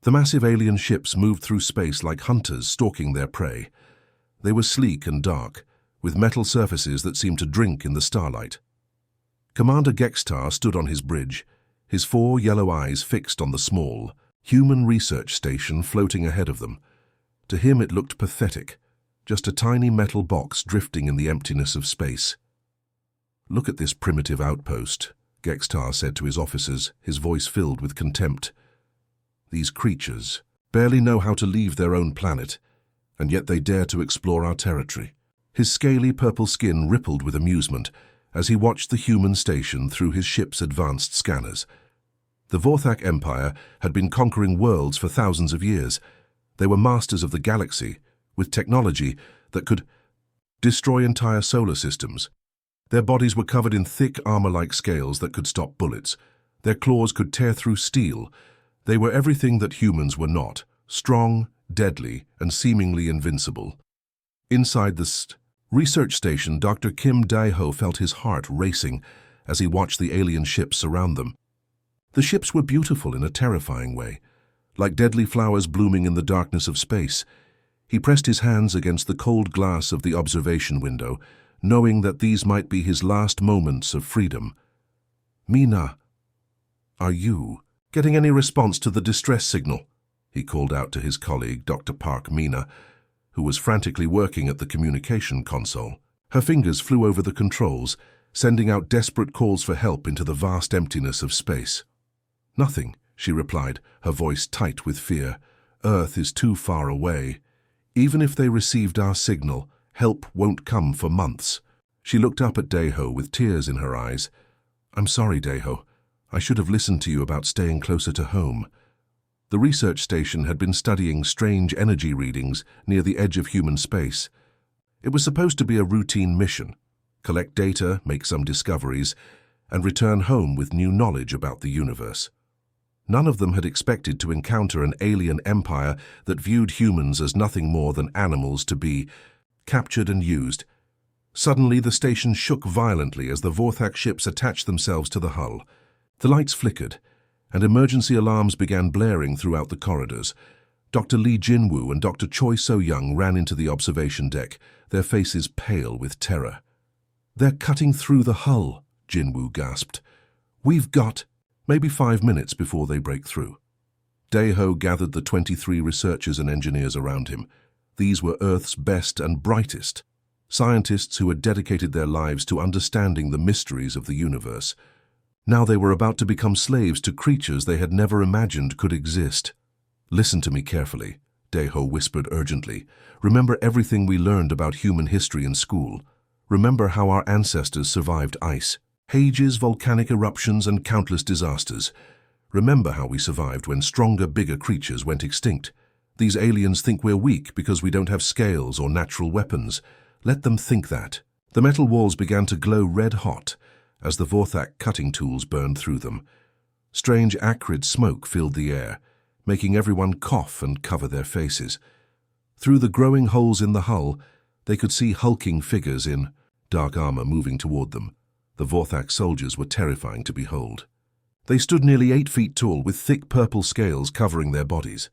The massive alien ships moved through space like hunters stalking their prey. They were sleek and dark, with metal surfaces that seemed to drink in the starlight. Commander Gextar stood on his bridge, his 4 yellow eyes fixed on the small, human research station floating ahead of them. To him it looked pathetic, just a tiny metal box drifting in the emptiness of space. "Look at this primitive outpost," Gextar said to his officers, his voice filled with contempt. "These creatures barely know how to leave their own planet, and yet they dare to explore our territory." His scaly purple skin rippled with amusement as he watched the human station through his ship's advanced scanners. The Vorthak Empire had been conquering worlds for thousands of years. They were masters of the galaxy, with technology that could destroy entire solar systems. Their bodies were covered in thick armor-like scales that could stop bullets. Their claws could tear through steel. They were everything that humans were not: strong, deadly, and seemingly invincible. Inside the research station, Dr. Kim Dae-ho felt his heart racing as he watched the alien ships surround them. The ships were beautiful in a terrifying way, like deadly flowers blooming in the darkness of space. He pressed his hands against the cold glass of the observation window, knowing that these might be his last moments of freedom. "Mina, are you getting any response to the distress signal?" he called out to his colleague, Dr. Park Mina, who was frantically working at the communication console. Her fingers flew over the controls, sending out desperate calls for help into the vast emptiness of space. "Nothing," she replied, her voice tight with fear. "Earth is too far away. Even if they received our signal, help won't come for months." She looked up at Dae-ho with tears in her eyes. "I'm sorry, Dae-ho. I should have listened to you about staying closer to home." The research station had been studying strange energy readings near the edge of human space. It was supposed to be a routine mission: collect data, make some discoveries, and return home with new knowledge about the universe. None of them had expected to encounter an alien empire that viewed humans as nothing more than animals to be captured and used. Suddenly, the station shook violently as the Vorthak ships attached themselves to the hull. The lights flickered, and emergency alarms began blaring throughout the corridors. Dr. Lee Jinwoo and Dr. Choi So-young ran into the observation deck, their faces pale with terror. "They're cutting through the hull," Jinwoo gasped. "We've got maybe 5 minutes before they break through." Dae-ho gathered the 23 researchers and engineers around him. These were Earth's best and brightest, scientists who had dedicated their lives to understanding the mysteries of the universe. Now they were about to become slaves to creatures they had never imagined could exist. "Listen to me carefully," Dae-ho whispered urgently. "Remember everything we learned about human history in school. Remember how our ancestors survived ice, ages, volcanic eruptions, and countless disasters. Remember how we survived when stronger, bigger creatures went extinct. These aliens think we're weak because we don't have scales or natural weapons. Let them think that." The metal walls began to glow red-hot as the Vorthak cutting tools burned through them. Strange, acrid smoke filled the air, making everyone cough and cover their faces. Through the growing holes in the hull, they could see hulking figures in dark armor moving toward them. The Vorthak soldiers were terrifying to behold. They stood nearly 8 feet tall, with thick purple scales covering their bodies.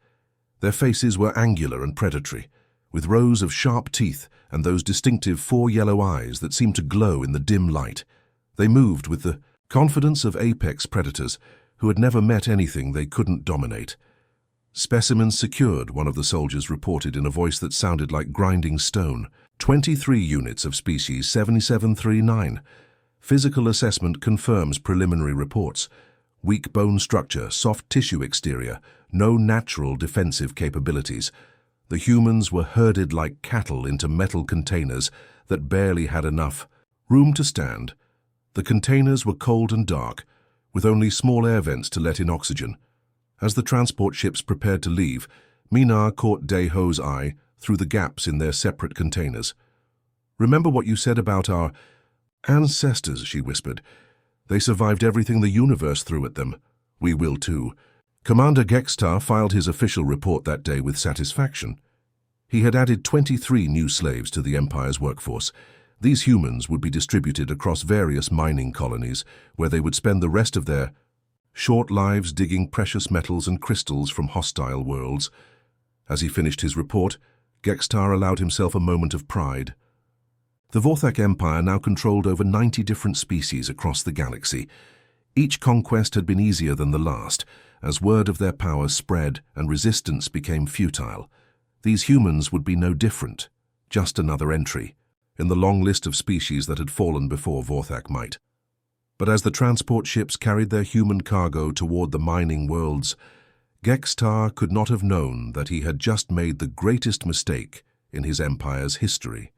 Their faces were angular and predatory, with rows of sharp teeth and those distinctive 4 yellow eyes that seemed to glow in the dim light. They moved with the confidence of apex predators who had never met anything they couldn't dominate. "Specimens secured," one of the soldiers reported in a voice that sounded like grinding stone. 23 units of species 7739. Physical assessment confirms preliminary reports. Weak bone structure, soft tissue exterior, no natural defensive capabilities. The humans were herded like cattle into metal containers that barely had enough room to stand. The containers were cold and dark, with only small air vents to let in oxygen. As the transport ships prepared to leave, Mina caught Dae-ho's eye through the gaps in their separate containers. "Remember what you said about our ancestors," she whispered. "They survived everything the universe threw at them. We will too." Commander Gextar filed his official report that day with satisfaction. He had added 23 new slaves to the Empire's workforce. These humans would be distributed across various mining colonies, where they would spend the rest of their short lives digging precious metals and crystals from hostile worlds. As he finished his report, Gextar allowed himself a moment of pride. The Vorthak Empire now controlled over 90 different species across the galaxy. Each conquest had been easier than the last, as word of their power spread and resistance became futile. These humans would be no different, just another entry in the long list of species that had fallen before Vorthak might. But as the transport ships carried their human cargo toward the mining worlds, Gextar could not have known that he had just made the greatest mistake in his empire's history.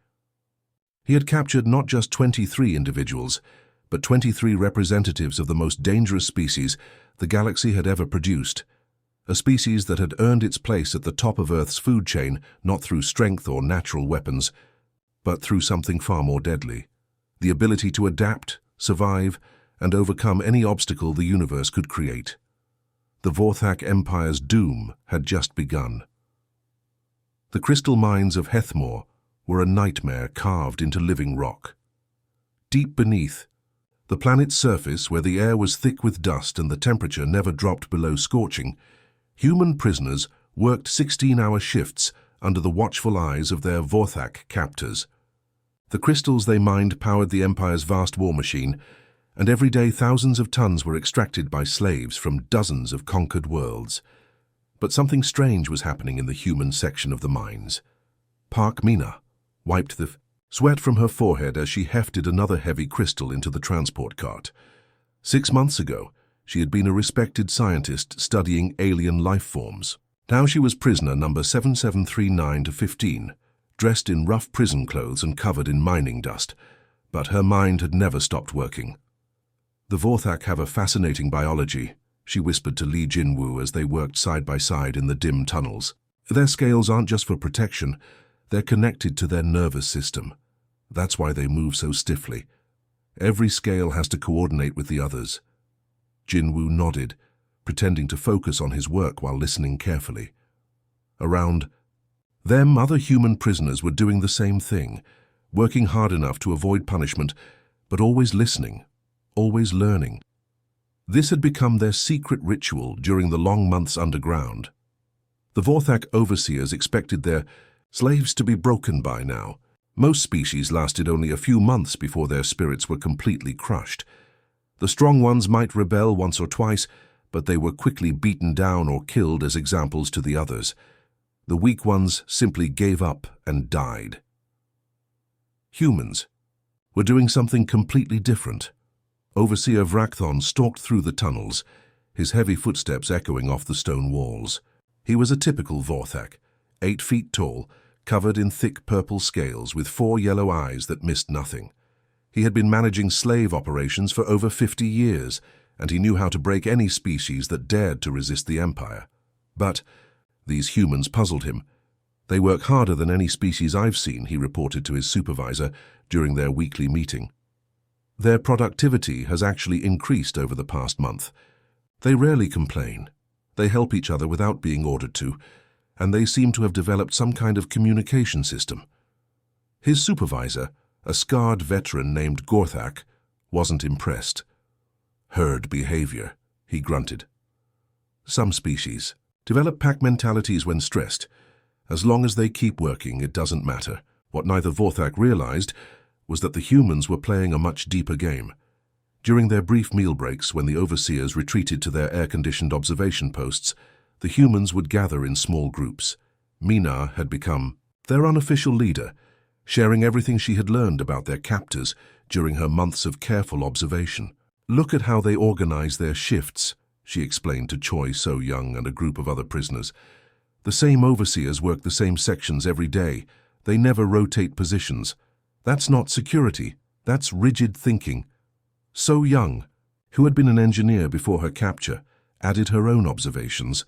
He had captured not just 23 individuals, but 23 representatives of the most dangerous species the galaxy had ever produced, a species that had earned its place at the top of Earth's food chain not through strength or natural weapons, but through something far more deadly: the ability to adapt, survive, and overcome any obstacle the universe could create. The Vorthak Empire's doom had just begun. The crystal mines of Hethmor were a nightmare carved into living rock. Deep beneath, the planet's surface, where the air was thick with dust and the temperature never dropped below scorching, human prisoners worked 16-hour shifts under the watchful eyes of their Vorthak captors. The crystals they mined powered the Empire's vast war machine, and every day thousands of tons were extracted by slaves from dozens of conquered worlds. But something strange was happening in the human section of the mines. Park Mina wiped the sweat from her forehead as she hefted another heavy crystal into the transport cart. 6 months ago, she had been a respected scientist studying alien life forms. Now she was prisoner number 7739-15, dressed in rough prison clothes and covered in mining dust, but her mind had never stopped working. "The Vorthak have a fascinating biology," she whispered to Li Jinwu as they worked side by side in the dim tunnels. "Their scales aren't just for protection, they're connected to their nervous system. That's why they move so stiffly. Every scale has to coordinate with the others." Jinwu nodded, pretending to focus on his work while listening carefully. Around them, other human prisoners were doing the same thing, working hard enough to avoid punishment, but always listening, always learning. This had become their secret ritual during the long months underground. The Vorthak overseers expected their slaves to be broken by now. Most species lasted only a few months before their spirits were completely crushed. The strong ones might rebel once or twice, but they were quickly beaten down or killed as examples to the others. The weak ones simply gave up and died. Humans were doing something completely different. Overseer Vrakthon stalked through the tunnels, his heavy footsteps echoing off the stone walls. He was a typical Vorthak, 8 feet tall, covered in thick purple scales with 4 yellow eyes that missed nothing. He had been managing slave operations for over 50 years, and he knew how to break any species that dared to resist the Empire. But these humans puzzled him. "They work harder than any species I've seen," he reported to his supervisor during their weekly meeting. "Their productivity has actually increased over the past month. They rarely complain. They help each other without being ordered to, and they seem to have developed some kind of communication system." His supervisor, a scarred veteran named Gorthak, wasn't impressed. "Herd behavior," he grunted. "Some species develop pack mentalities when stressed. As long as they keep working, it doesn't matter." What neither Vorthak realized was that the humans were playing a much deeper game. During their brief meal breaks, when the overseers retreated to their air-conditioned observation posts, the humans would gather in small groups. Mina had become their unofficial leader, sharing everything she had learned about their captors during her months of careful observation. "Look at how they organize their shifts," she explained to Choi So-young and a group of other prisoners. "The same overseers work the same sections every day. They never rotate positions. That's not security, that's rigid thinking." So-young, who had been an engineer before her capture, added her own observations.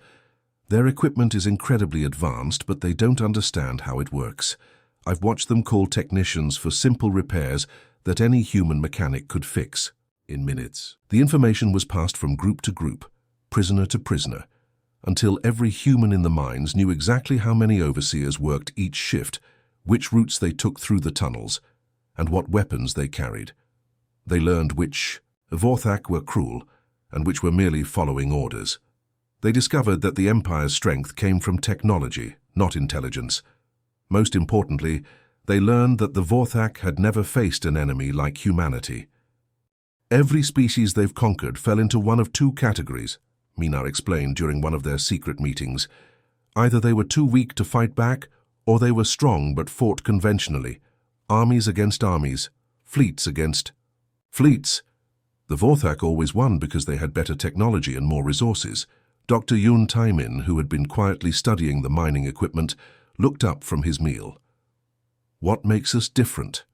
"Their equipment is incredibly advanced, but they don't understand how it works. I've watched them call technicians for simple repairs that any human mechanic could fix in minutes." The information was passed from group to group, prisoner to prisoner, until every human in the mines knew exactly how many overseers worked each shift, which routes they took through the tunnels, and what weapons they carried. They learned which Vorthak were cruel, and which were merely following orders. They discovered that the Empire's strength came from technology, not intelligence. Most importantly, they learned that the Vorthak had never faced an enemy like humanity. Every species they've conquered fell into one of two categories, Mina explained during one of their secret meetings. Either they were too weak to fight back, or they were strong but fought conventionally. Armies against armies, fleets against fleets. The Vorthak always won because they had better technology and more resources. Dr. Yun Taimin, who had been quietly studying the mining equipment, looked up from his meal. What makes us different?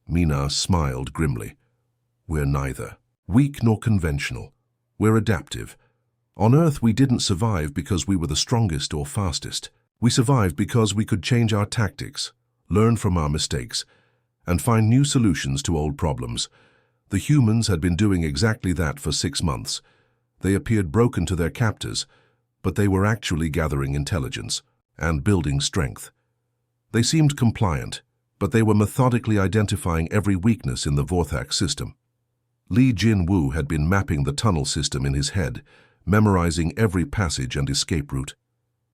Mina smiled grimly. We're neither weak nor conventional. We're adaptive. On Earth, we didn't survive because we were the strongest or fastest. We survived because we could change our tactics, learn from our mistakes, and find new solutions to old problems. The humans had been doing exactly that for 6 months. They appeared broken to their captors, but they were actually gathering intelligence and building strength. They seemed compliant, but they were methodically identifying every weakness in the Vorthak system. Li Jin-Wu had been mapping the tunnel system in his head, memorizing every passage and escape route.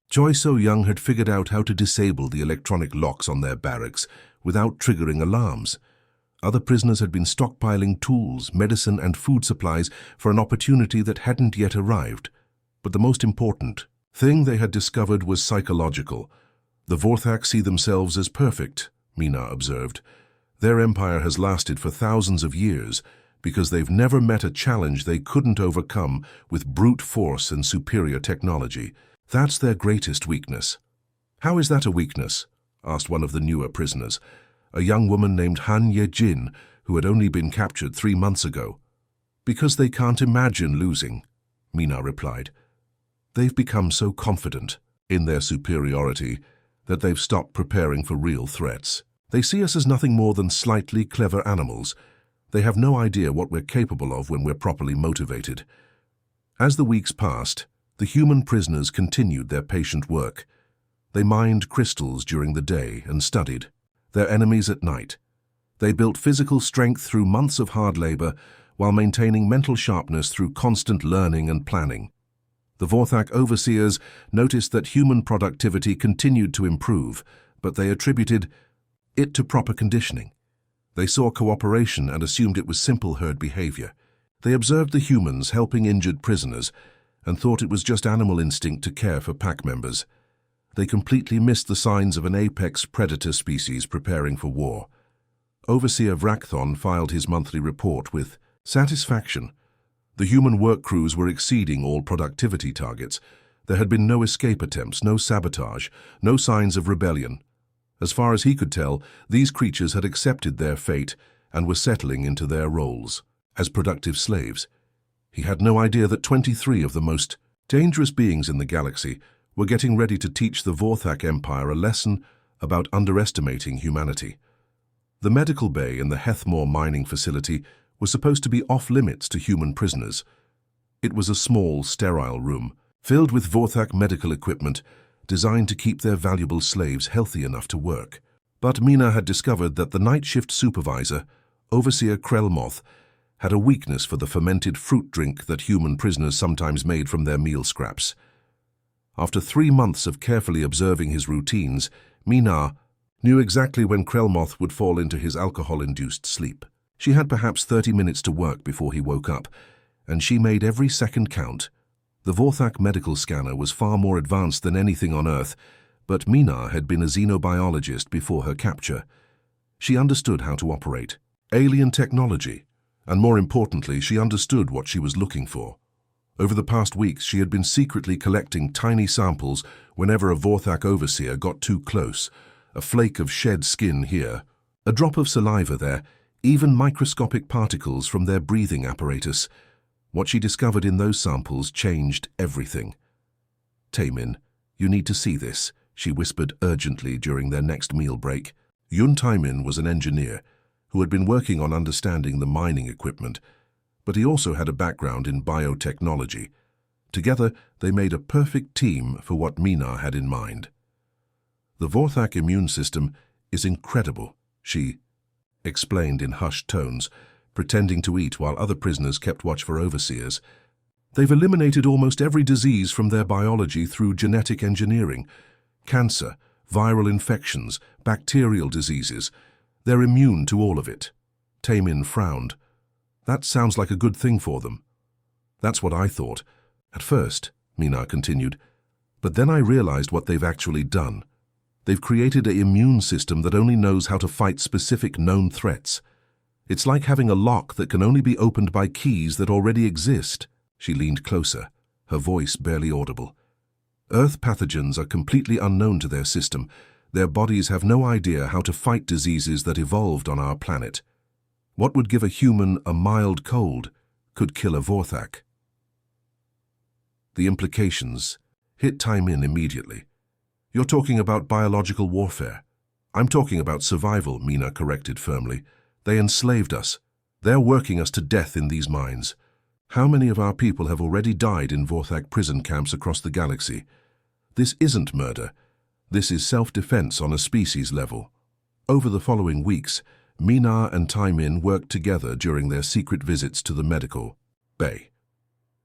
Choi So-young had figured out how to disable the electronic locks on their barracks without triggering alarms. Other prisoners had been stockpiling tools, medicine, and food supplies for an opportunity that hadn't yet arrived. But the most important thing they had discovered was psychological. The Vorthak see themselves as perfect, Mina observed. Their empire has lasted for thousands of years because they've never met a challenge they couldn't overcome with brute force and superior technology. That's their greatest weakness. How is that a weakness? Asked one of the newer prisoners, a young woman named Han Ye-jin, who had only been captured 3 months ago. Because they can't imagine losing, Mina replied. They've become so confident in their superiority that they've stopped preparing for real threats. They see us as nothing more than slightly clever animals. They have no idea what we're capable of when we're properly motivated. As the weeks passed, the human prisoners continued their patient work. They mined crystals during the day and studied their enemies at night. They built physical strength through months of hard labor while maintaining mental sharpness through constant learning and planning. The Vorthak overseers noticed that human productivity continued to improve, but they attributed it to proper conditioning. They saw cooperation and assumed it was simple herd behavior. They observed the humans helping injured prisoners and thought it was just animal instinct to care for pack members. They completely missed the signs of an apex predator species preparing for war. Overseer Vrakthon filed his monthly report with satisfaction. The human work crews were exceeding all productivity targets. There had been no escape attempts, no sabotage, no signs of rebellion. As far as he could tell, these creatures had accepted their fate and were settling into their roles as productive slaves. He had no idea that 23 of the most dangerous beings in the galaxy were getting ready to teach the Vorthak Empire a lesson about underestimating humanity. The medical bay in the Hethmore mining facility was supposed to be off-limits to human prisoners. It was a small, sterile room, filled with Vorthak medical equipment designed to keep their valuable slaves healthy enough to work. But Mina had discovered that the night shift supervisor, Overseer Krelmoth, had a weakness for the fermented fruit drink that human prisoners sometimes made from their meal scraps. After 3 months of carefully observing his routines, Mina knew exactly when Krelmoth would fall into his alcohol-induced sleep. She had perhaps 30 minutes to work before he woke up, and she made every second count. The Vorthak medical scanner was far more advanced than anything on Earth, but Mina had been a xenobiologist before her capture. She understood how to operate alien technology, and more importantly, she understood what she was looking for. Over the past weeks, she had been secretly collecting tiny samples whenever a Vorthak overseer got too close. A flake of shed skin here, a drop of saliva there, even microscopic particles from their breathing apparatus. What she discovered in those samples changed everything. Taimin, you need to see this, she whispered urgently during their next meal break. Yun Taimin was an engineer who had been working on understanding the mining equipment, but he also had a background in biotechnology. Together, they made a perfect team for what Mina had in mind. The Vorthak immune system is incredible, she explained in hushed tones, pretending to eat while other prisoners kept watch for overseers. They've eliminated almost every disease from their biology through genetic engineering. Cancer, viral infections, bacterial diseases. They're immune to all of it. Taemin frowned. That sounds like a good thing for them. That's what I thought. At first, Mina continued. But then I realized what they've actually done. They've created an immune system that only knows how to fight specific known threats. It's like having a lock that can only be opened by keys that already exist. She leaned closer, her voice barely audible. Earth pathogens are completely unknown to their system. Their bodies have no idea how to fight diseases that evolved on our planet. What would give a human a mild cold could kill a Vorthak. The implications hit Taemin immediately. You're talking about biological warfare. I'm talking about survival, Mina corrected firmly. They enslaved us. They're working us to death in these mines. How many of our people have already died in Vorthak prison camps across the galaxy? This isn't murder. This is self-defense on a species level. Over the following weeks, Mina and Taemin worked together during their secret visits to the medical bay.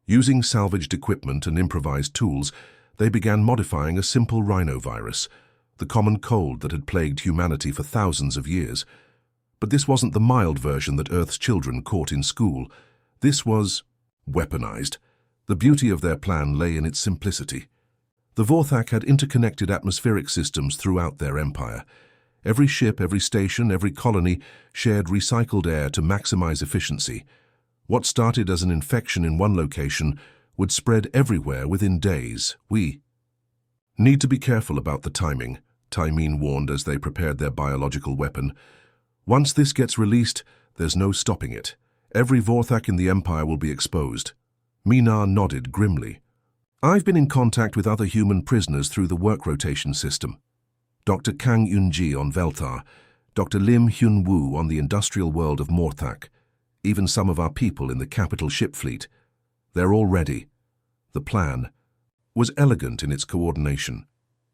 Using salvaged equipment and improvised tools, they began modifying a simple rhinovirus, the common cold that had plagued humanity for thousands of years. But this wasn't the mild version that Earth's children caught in school. This was weaponized. The beauty of their plan lay in its simplicity. The Vorthak had interconnected atmospheric systems throughout their empire. Every ship, every station, every colony shared recycled air to maximize efficiency. What started as an infection in one location would spread everywhere within days. We need to be careful about the timing, Taemin warned as they prepared their biological weapon. Once this gets released, there's no stopping it. Every Vorthak in the Empire will be exposed. Mina nodded grimly. I've been in contact with other human prisoners through the work rotation system. Dr. Kang Yunji on Velthar, Dr. Lim Hyun-woo on the industrial world of Morthak, even some of our people in the capital ship fleet. They're all ready. The plan was elegant in its coordination.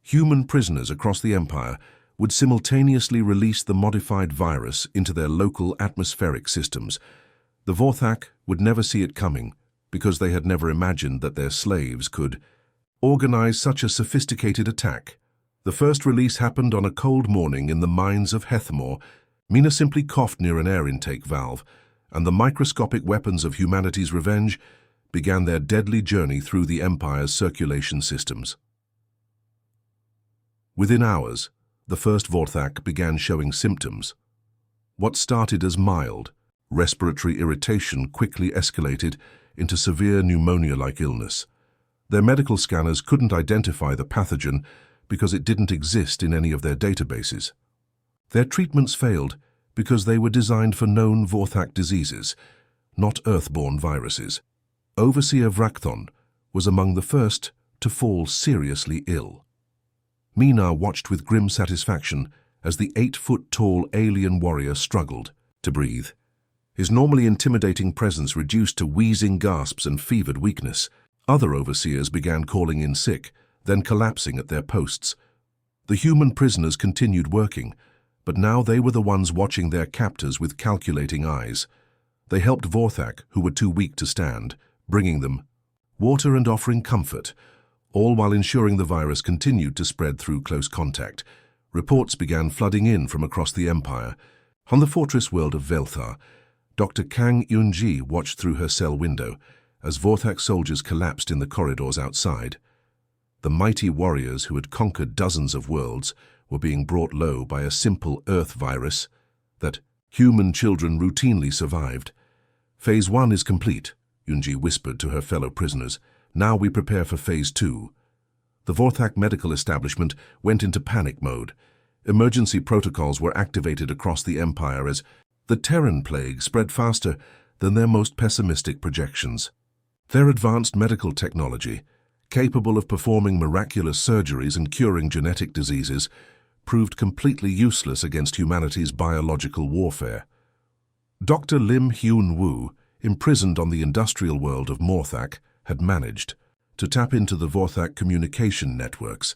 Human prisoners across the Empire would simultaneously release the modified virus into their local atmospheric systems. The Vorthak would never see it coming because they had never imagined that their slaves could organize such a sophisticated attack. The first release happened on a cold morning in the mines of Hethmore. Mina simply coughed near an air intake valve, and the microscopic weapons of humanity's revenge began their deadly journey through the Empire's circulation systems. Within hours, the first Vorthak began showing symptoms. What started as mild, respiratory irritation quickly escalated into severe pneumonia-like illness. Their medical scanners couldn't identify the pathogen because it didn't exist in any of their databases. Their treatments failed because they were designed for known Vorthak diseases, not Earthborne viruses. Overseer Vrakthon was among the first to fall seriously ill. Mina watched with grim satisfaction as the 8-foot-tall alien warrior struggled to breathe. His normally intimidating presence reduced to wheezing gasps and fevered weakness. Other overseers began calling in sick, then collapsing at their posts. The human prisoners continued working, but now they were the ones watching their captors with calculating eyes. They helped Vorthak, who were too weak to stand, bringing them water and offering comfort, all while ensuring the virus continued to spread through close contact. Reports began flooding in from across the Empire. On the fortress world of Velthar, Dr. Kang Yunji watched through her cell window as Vorthak soldiers collapsed in the corridors outside. The mighty warriors who had conquered dozens of worlds were being brought low by a simple Earth virus that human children routinely survived. Phase 1 is complete, Yunji whispered to her fellow prisoners. Now we prepare for Phase 2. The Vorthak medical establishment went into panic mode. Emergency protocols were activated across the Empire as the Terran plague spread faster than their most pessimistic projections. Their advanced medical technology, capable of performing miraculous surgeries and curing genetic diseases, proved completely useless against humanity's biological warfare. Dr. Lim Hyun-woo, imprisoned on the industrial world of Morthak, had managed to tap into the Vorthak communication networks.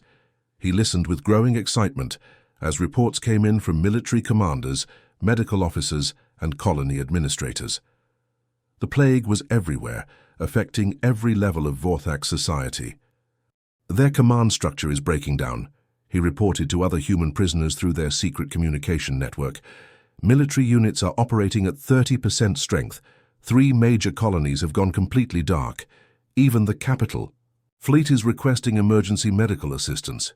He listened with growing excitement as reports came in from military commanders, medical officers, and colony administrators. The plague was everywhere, affecting every level of Vorthak society. "Their command structure is breaking down," he reported to other human prisoners through their secret communication network. "Military units are operating at 30% strength. 3 major colonies have gone completely dark. Even the capital. Fleet is requesting emergency medical assistance."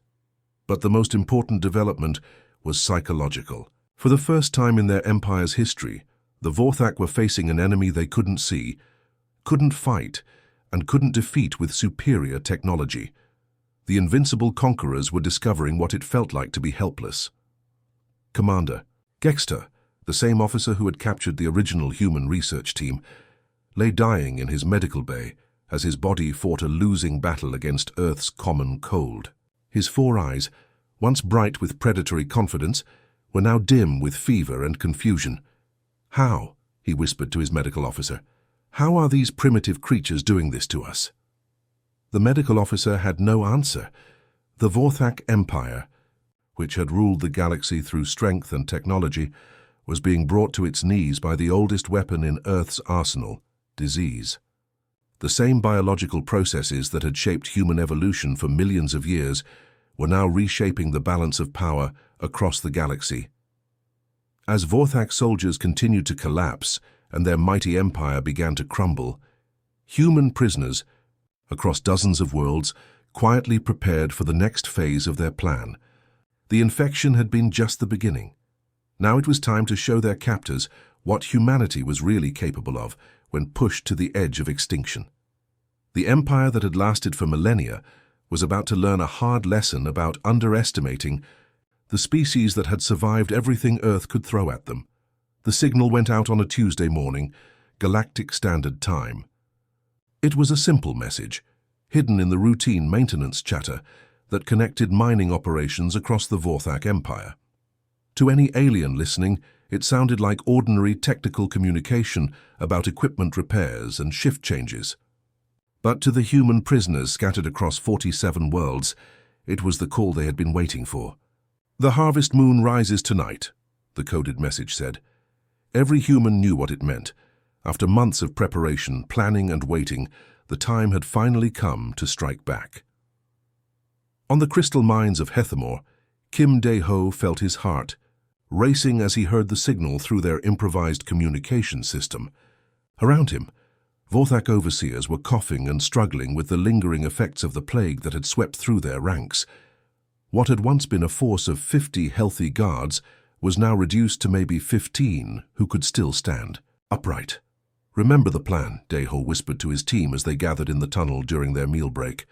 But the most important development was psychological. For the first time in their empire's history, the Vorthak were facing an enemy they couldn't see, couldn't fight, and couldn't defeat with superior technology. The invincible conquerors were discovering what it felt like to be helpless. Commander Gexter, the same officer who had captured the original human research team, lay dying in his medical bay as his body fought a losing battle against Earth's common cold. His 4 eyes, once bright with predatory confidence, were now dim with fever and confusion. "How?" he whispered to his medical officer. "How are these primitive creatures doing this to us?" The medical officer had no answer. The Vorthak Empire, which had ruled the galaxy through strength and technology, was being brought to its knees by the oldest weapon in Earth's arsenal, disease. The same biological processes that had shaped human evolution for millions of years were now reshaping the balance of power across the galaxy. As Vorthak soldiers continued to collapse and their mighty empire began to crumble, human prisoners across dozens of worlds quietly prepared for the next phase of their plan. The infection had been just the beginning. Now it was time to show their captors what humanity was really capable of when pushed to the edge of extinction. The empire that had lasted for millennia was about to learn a hard lesson about underestimating the species that had survived everything Earth could throw at them. The signal went out on a Tuesday morning, Galactic Standard Time. It was a simple message, hidden in the routine maintenance chatter that connected mining operations across the Vorthak Empire. To any alien listening, it sounded like ordinary technical communication about equipment repairs and shift changes. But to the human prisoners scattered across 47 worlds, it was the call they had been waiting for. "The harvest moon rises tonight," the coded message said. Every human knew what it meant. After months of preparation, planning and waiting, the time had finally come to strike back. On the crystal mines of Hethamor, Kim Dae-ho felt his heart racing as he heard the signal through their improvised communication system. Around him, Vorthak overseers were coughing and struggling with the lingering effects of the plague that had swept through their ranks. What had once been a force of 50 healthy guards was now reduced to maybe 15 who could still stand upright. "Remember the plan," Dae-ho whispered to his team as they gathered in the tunnel during their meal break.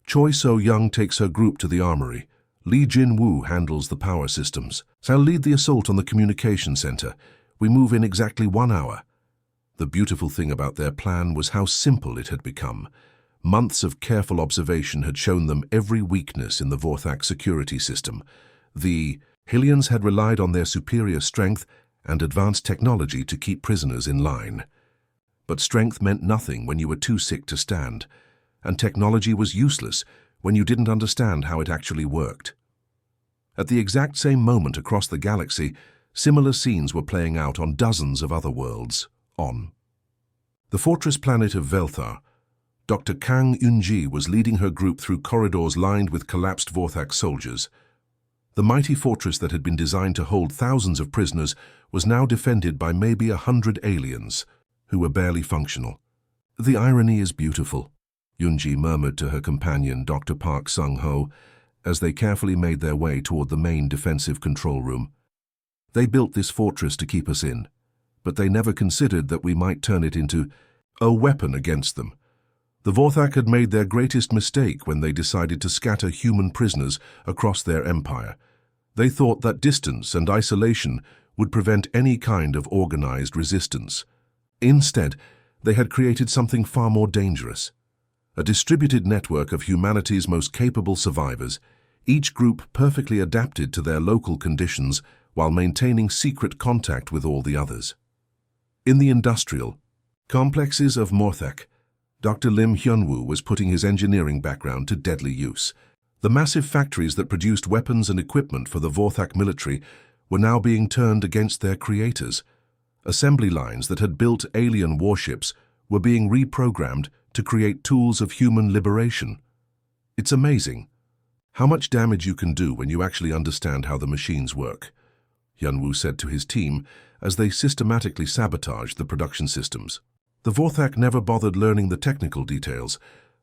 "Choi So-young takes her group to the armory. Lee Jin-woo handles the power systems. I'll lead the assault on the communication center. We move in exactly 1 hour. The beautiful thing about their plan was how simple it had become. Months of careful observation had shown them every weakness in the Vorthak security system. The Hylians had relied on their superior strength and advanced technology to keep prisoners in line. But strength meant nothing when you were too sick to stand, and technology was useless when you didn't understand how it actually worked. At the exact same moment across the galaxy, similar scenes were playing out on dozens of other worlds. On the fortress planet of Velthar, Dr. Kang Eun-ji was leading her group through corridors lined with collapsed Vorthak soldiers. The mighty fortress that had been designed to hold thousands of prisoners was now defended by maybe 100 aliens, who were barely functional. "The irony is beautiful," Eun-ji murmured to her companion, Dr. Park Sung-ho, as they carefully made their way toward the main defensive control room. "They built this fortress to keep us in, but they never considered that we might turn it into a weapon against them. The Vorthak had made their greatest mistake when they decided to scatter human prisoners across their empire. They thought that distance and isolation would prevent any kind of organized resistance. Instead, they had created something far more dangerous. A distributed network of humanity's most capable survivors, each group perfectly adapted to their local conditions while maintaining secret contact with all the others. In the industrial complexes of Morthek, Dr. Lim Hyun-woo was putting his engineering background to deadly use. The massive factories that produced weapons and equipment for the Vorthak military were now being turned against their creators. Assembly lines that had built alien warships were being reprogrammed to create tools of human liberation. It's amazing how much damage you can do when you actually understand how the machines work, Yunwu said to his team as they systematically sabotaged the production systems. The Vorthak never bothered learning the technical details.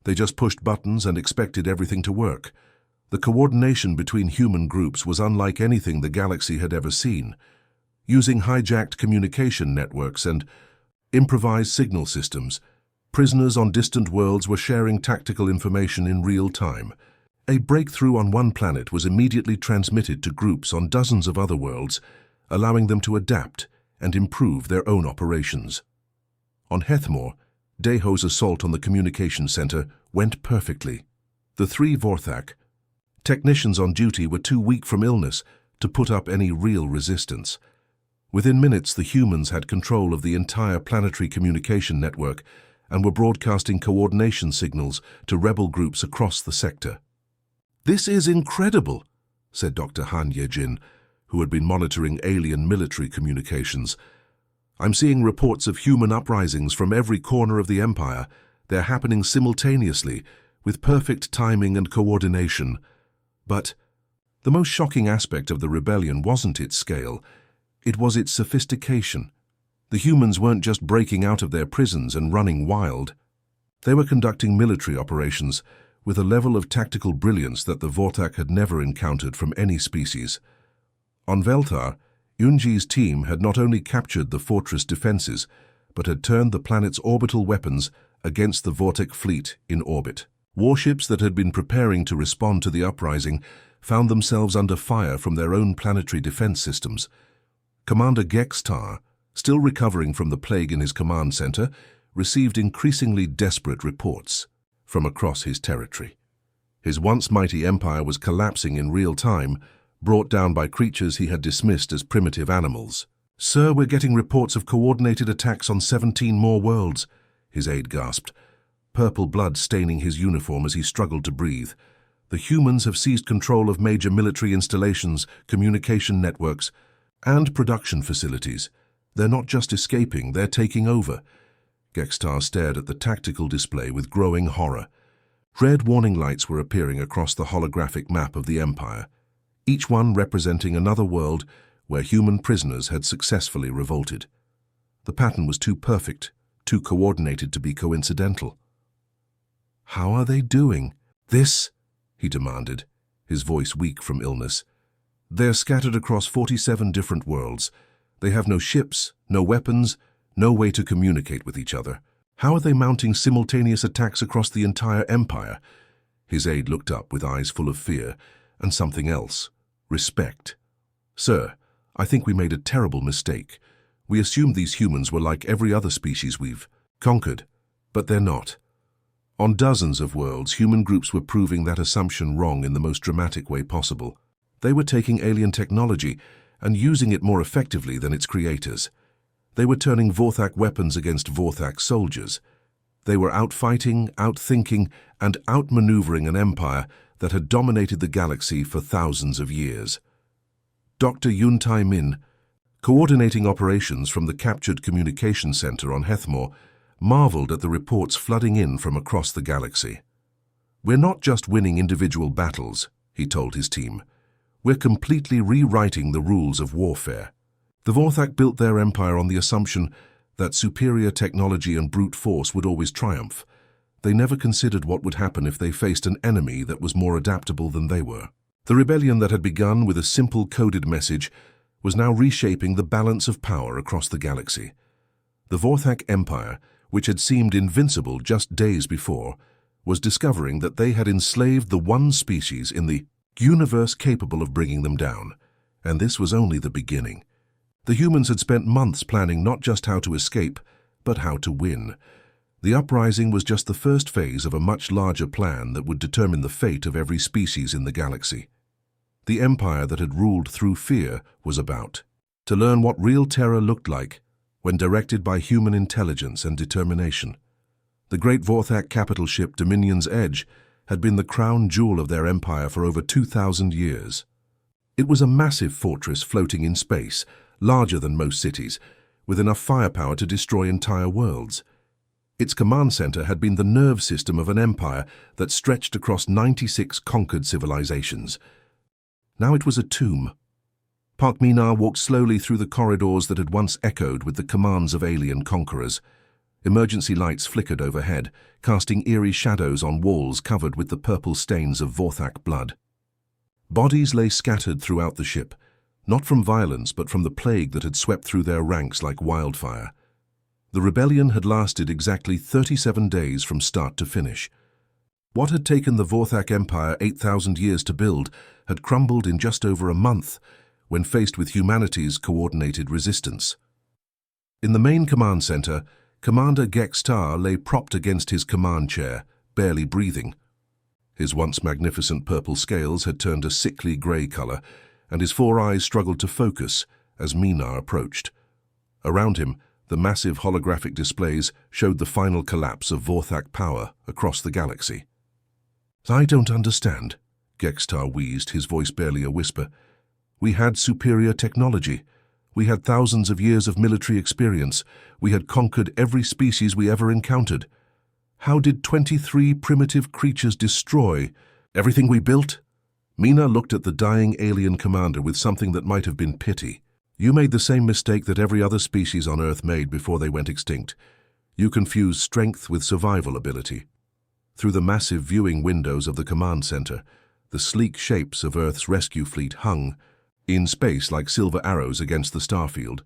They just pushed buttons and expected everything to work. The coordination between human groups was unlike anything the galaxy had ever seen. Using hijacked communication networks and improvised signal systems, prisoners on distant worlds were sharing tactical information in real time. A breakthrough on one planet was immediately transmitted to groups on dozens of other worlds, allowing them to adapt and improve their own operations. On Hethmore, Deho's assault on the communication center went perfectly. The 3 Vorthak technicians on duty were too weak from illness to put up any real resistance. Within minutes, the humans had control of the entire planetary communication network and were broadcasting coordination signals to rebel groups across the sector. "This is incredible," said Dr. Han Yejin, who had been monitoring alien military communications. "I'm seeing reports of human uprisings from every corner of the Empire. They're happening simultaneously, with perfect timing and coordination. But the most shocking aspect of the rebellion wasn't its scale, it was its sophistication. The humans weren't just breaking out of their prisons and running wild. They were conducting military operations with a level of tactical brilliance that the Vorthak had never encountered from any species. On Veltar, Yunji's team had not only captured the fortress defenses, but had turned the planet's orbital weapons against the Vortek fleet in orbit. Warships that had been preparing to respond to the uprising found themselves under fire from their own planetary defense systems. Commander Gextar, still recovering from the plague in his command center, received increasingly desperate reports from across his territory. His once mighty empire was collapsing in real time, brought down by creatures he had dismissed as primitive animals. "Sir, we're getting reports of coordinated attacks on 17 more worlds," his aide gasped, purple blood staining his uniform as he struggled to breathe. "The humans have seized control of major military installations, communication networks, and production facilities. They're not just escaping, they're taking over." Gextar stared at the tactical display with growing horror. Red warning lights were appearing across the holographic map of the Empire, each one representing another world where human prisoners had successfully revolted. The pattern was too perfect, too coordinated to be coincidental. "How are they doing this?" he demanded, his voice weak from illness. "They're scattered across 47 different worlds. They have no ships, no weapons, no way to communicate with each other. How are they mounting simultaneous attacks across the entire Empire?" His aide looked up with eyes full of fear and something else, respect. "Sir, I think we made a terrible mistake. We assumed these humans were like every other species we've conquered, but they're not." On dozens of worlds, human groups were proving that assumption wrong in the most dramatic way possible. They were taking alien technology and using it more effectively than its creators. They were turning Vorthak weapons against Vorthak soldiers. They were outfighting, outthinking, and outmaneuvering an empire that had dominated the galaxy for thousands of years. Dr. Yun Tai Min, coordinating operations from the captured communication center on Hethmore, marveled at the reports flooding in from across the galaxy. "We're not just winning individual battles," he told his team. "We're completely rewriting the rules of warfare." The Vorthak built their empire on the assumption that superior technology and brute force would always triumph. They never considered what would happen if they faced an enemy that was more adaptable than they were. The rebellion that had begun with a simple coded message was now reshaping the balance of power across the galaxy. The Vorthak Empire, which had seemed invincible just days before, was discovering that they had enslaved the one species in the universe capable of bringing them down, and this was only the beginning. The humans had spent months planning not just how to escape, but how to win. The uprising was just the first phase of a much larger plan that would determine the fate of every species in the galaxy. The empire that had ruled through fear was about to learn what real terror looked like when directed by human intelligence and determination. The great Vorthak capital ship Dominion's Edge had been the crown jewel of their empire for over 2,000 years. It was a massive fortress floating in space, larger than most cities, with enough firepower to destroy entire worlds. Its command center had been the nerve system of an empire that stretched across 96 conquered civilizations. Now it was a tomb. Park Minar walked slowly through the corridors that had once echoed with the commands of alien conquerors. Emergency lights flickered overhead, casting eerie shadows on walls covered with the purple stains of Vorthak blood. Bodies lay scattered throughout the ship, not from violence but from the plague that had swept through their ranks like wildfire. The rebellion had lasted exactly 37 days from start to finish. What had taken the Vorthak Empire 8,000 years to build had crumbled in just over a month when faced with humanity's coordinated resistance. In the main command center, Commander Gextar lay propped against his command chair, barely breathing. His once magnificent purple scales had turned a sickly grey color, and his four eyes struggled to focus as Minar approached. Around him, the massive holographic displays showed the final collapse of Vorthak power across the galaxy. "I don't understand," Gextar wheezed, his voice barely a whisper. "We had superior technology. We had thousands of years of military experience. We had conquered every species we ever encountered. How did 23 primitive creatures destroy everything we built?" Mina looked at the dying alien commander with something that might have been pity. "You made the same mistake that every other species on Earth made before they went extinct. You confused strength with survival ability." Through the massive viewing windows of the command center, the sleek shapes of Earth's rescue fleet hung in space like silver arrows against the starfield.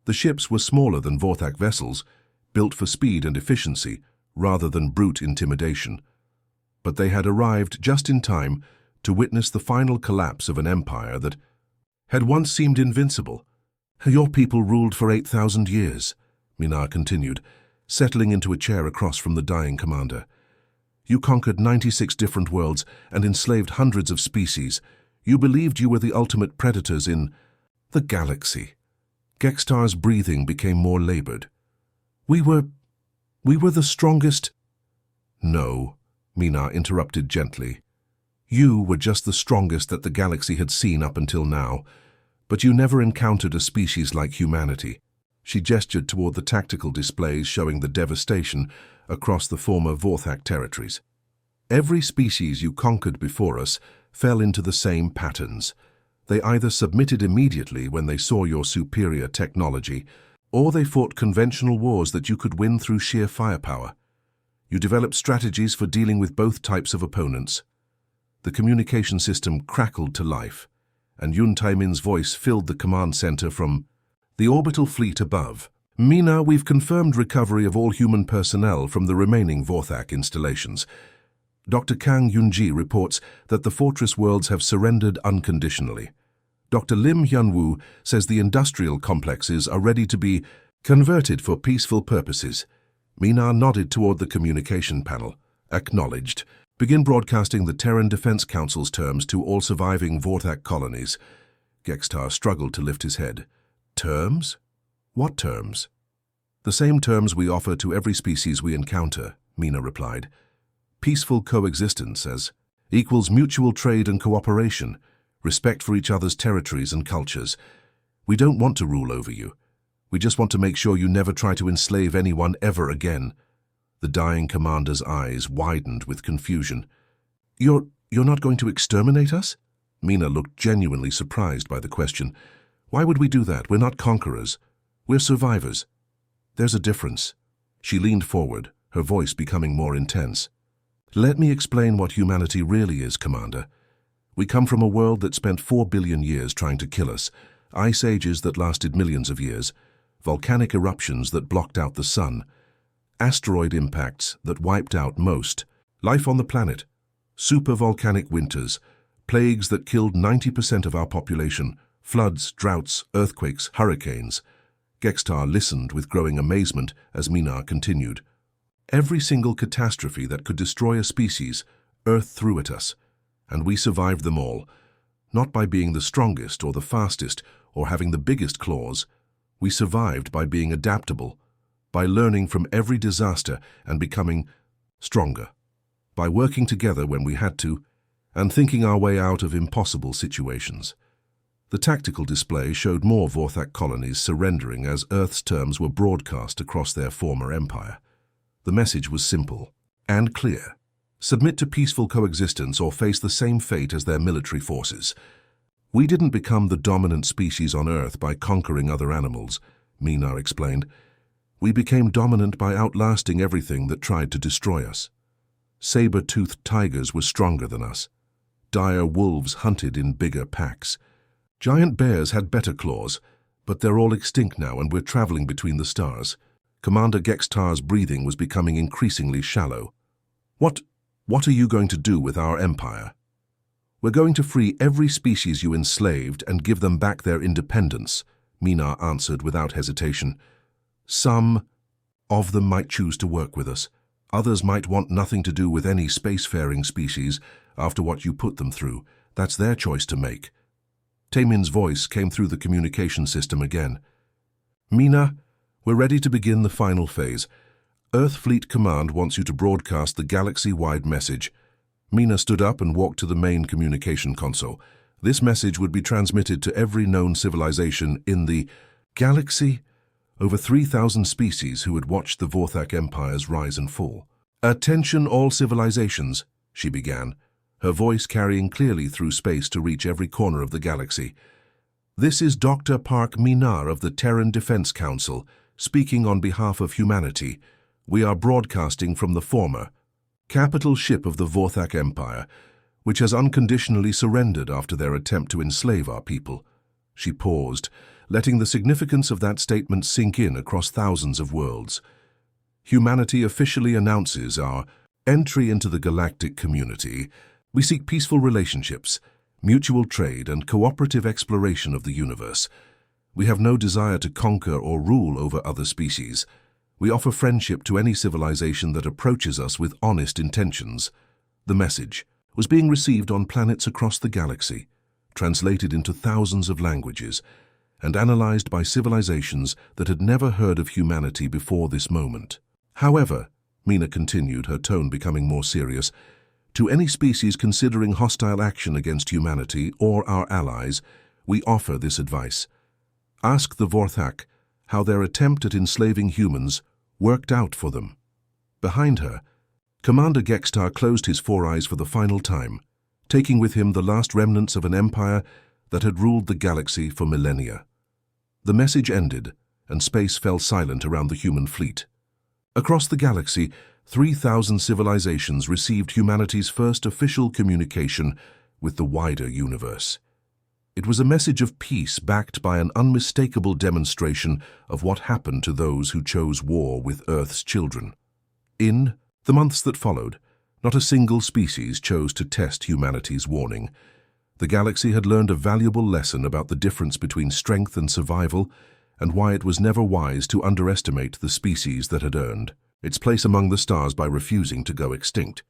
The ships were smaller than Vorthak vessels, built for speed and efficiency rather than brute intimidation. But they had arrived just in time to witness the final collapse of an empire that had once seemed invincible. "Your people ruled for 8,000 years, Minar continued, settling into a chair across from the dying commander. "You conquered 96 different worlds and enslaved hundreds of species. You believed you were the ultimate predators in the galaxy." Gextar's breathing became more labored. We were the strongest." "No," Minar interrupted gently. "You were just the strongest that the galaxy had seen up until now, but you never encountered a species like humanity." She gestured toward the tactical displays showing the devastation across the former Vorthak territories. "Every species you conquered before us fell into the same patterns. They either submitted immediately when they saw your superior technology, or they fought conventional wars that you could win through sheer firepower. You developed strategies for dealing with both types of opponents." The communication system crackled to life, and Yun Taimin's voice filled the command center from the orbital fleet above. "Mina, we've confirmed recovery of all human personnel from the remaining Vorthak installations. Dr. Kang Yunji reports that the fortress worlds have surrendered unconditionally. Dr. Lim Hyunwoo says the industrial complexes are ready to be converted for peaceful purposes." Mina nodded toward the communication panel. "Acknowledged. Begin broadcasting the Terran Defense Council's terms to all surviving Vorthak colonies." Gextar struggled to lift his head. "Terms? What terms?" "The same terms we offer to every species we encounter," Mina replied. "Peaceful coexistence as equals mutual trade and cooperation, respect for each other's territories and cultures. We don't want to rule over you. We just want to make sure you never try to enslave anyone ever again." The dying commander's eyes widened with confusion. You're not going to exterminate us?" Mina looked genuinely surprised by the question. "Why would we do that? We're not conquerors. We're survivors." "There's a difference." She leaned forward, her voice becoming more intense. "Let me explain what humanity really is, Commander. We come from a world that spent 4 billion years trying to kill us, ice ages that lasted millions of years, volcanic eruptions that blocked out the sun, asteroid impacts that wiped out most life on the planet, supervolcanic winters, plagues that killed 90% of our population, floods, droughts, earthquakes, hurricanes." Gextar listened with growing amazement as Minar continued. "Every single catastrophe that could destroy a species, Earth threw at us, and we survived them all, not by being the strongest or the fastest or having the biggest claws. We survived by being adaptable, by learning from every disaster and becoming stronger, by working together when we had to, and thinking our way out of impossible situations." The tactical display showed more Vorthak colonies surrendering as Earth's terms were broadcast across their former empire. The message was simple and clear. Submit to peaceful coexistence or face the same fate as their military forces. We didn't become the dominant species on Earth by conquering other animals, Minar explained. We became dominant by outlasting everything that tried to destroy us. Saber-toothed tigers were stronger than us. Dire wolves hunted in bigger packs. Giant bears had better claws, but they're all extinct now and we're traveling between the stars. Commander Gextar's breathing was becoming increasingly shallow. What are you going to do with our empire? We're going to free every species you enslaved and give them back their independence, Minar answered without hesitation. Some of them might choose to work with us. Others might want nothing to do with any spacefaring species after what you put them through. That's their choice to make. Taemin's voice came through the communication system again. Mina, we're ready to begin the final phase. Earth Fleet Command wants you to broadcast the galaxy-wide message. Mina stood up and walked to the main communication console. This message would be transmitted to every known civilization in the galaxy. Over 3,000 species who had watched the Vorthak Empire's rise and fall. Attention all civilizations, she began, her voice carrying clearly through space to reach every corner of the galaxy. This is Dr. Park Minar of the Terran Defense Council, speaking on behalf of humanity. We are broadcasting from the former capital ship of the Vorthak Empire, which has unconditionally surrendered after their attempt to enslave our people. She paused, letting the significance of that statement sink in across thousands of worlds. Humanity officially announces our entry into the galactic community. We seek peaceful relationships, mutual trade, and cooperative exploration of the universe. We have no desire to conquer or rule over other species. We offer friendship to any civilization that approaches us with honest intentions. The message was being received on planets across the galaxy, translated into thousands of languages, and analyzed by civilizations that had never heard of humanity before this moment. However, Mina continued, her tone becoming more serious, to any species considering hostile action against humanity or our allies, we offer this advice. Ask the Vorthak how their attempt at enslaving humans worked out for them. Behind her, Commander Gextar closed his four eyes for the final time, taking with him the last remnants of an empire that had ruled the galaxy for millennia. The message ended, and space fell silent around the human fleet. Across the galaxy, 3,000 civilizations received humanity's first official communication with the wider universe. It was a message of peace backed by an unmistakable demonstration of what happened to those who chose war with Earth's children. In the months that followed, not a single species chose to test humanity's warning. The galaxy had learned a valuable lesson about the difference between strength and survival, and why it was never wise to underestimate the species that had earned its place among the stars by refusing to go extinct.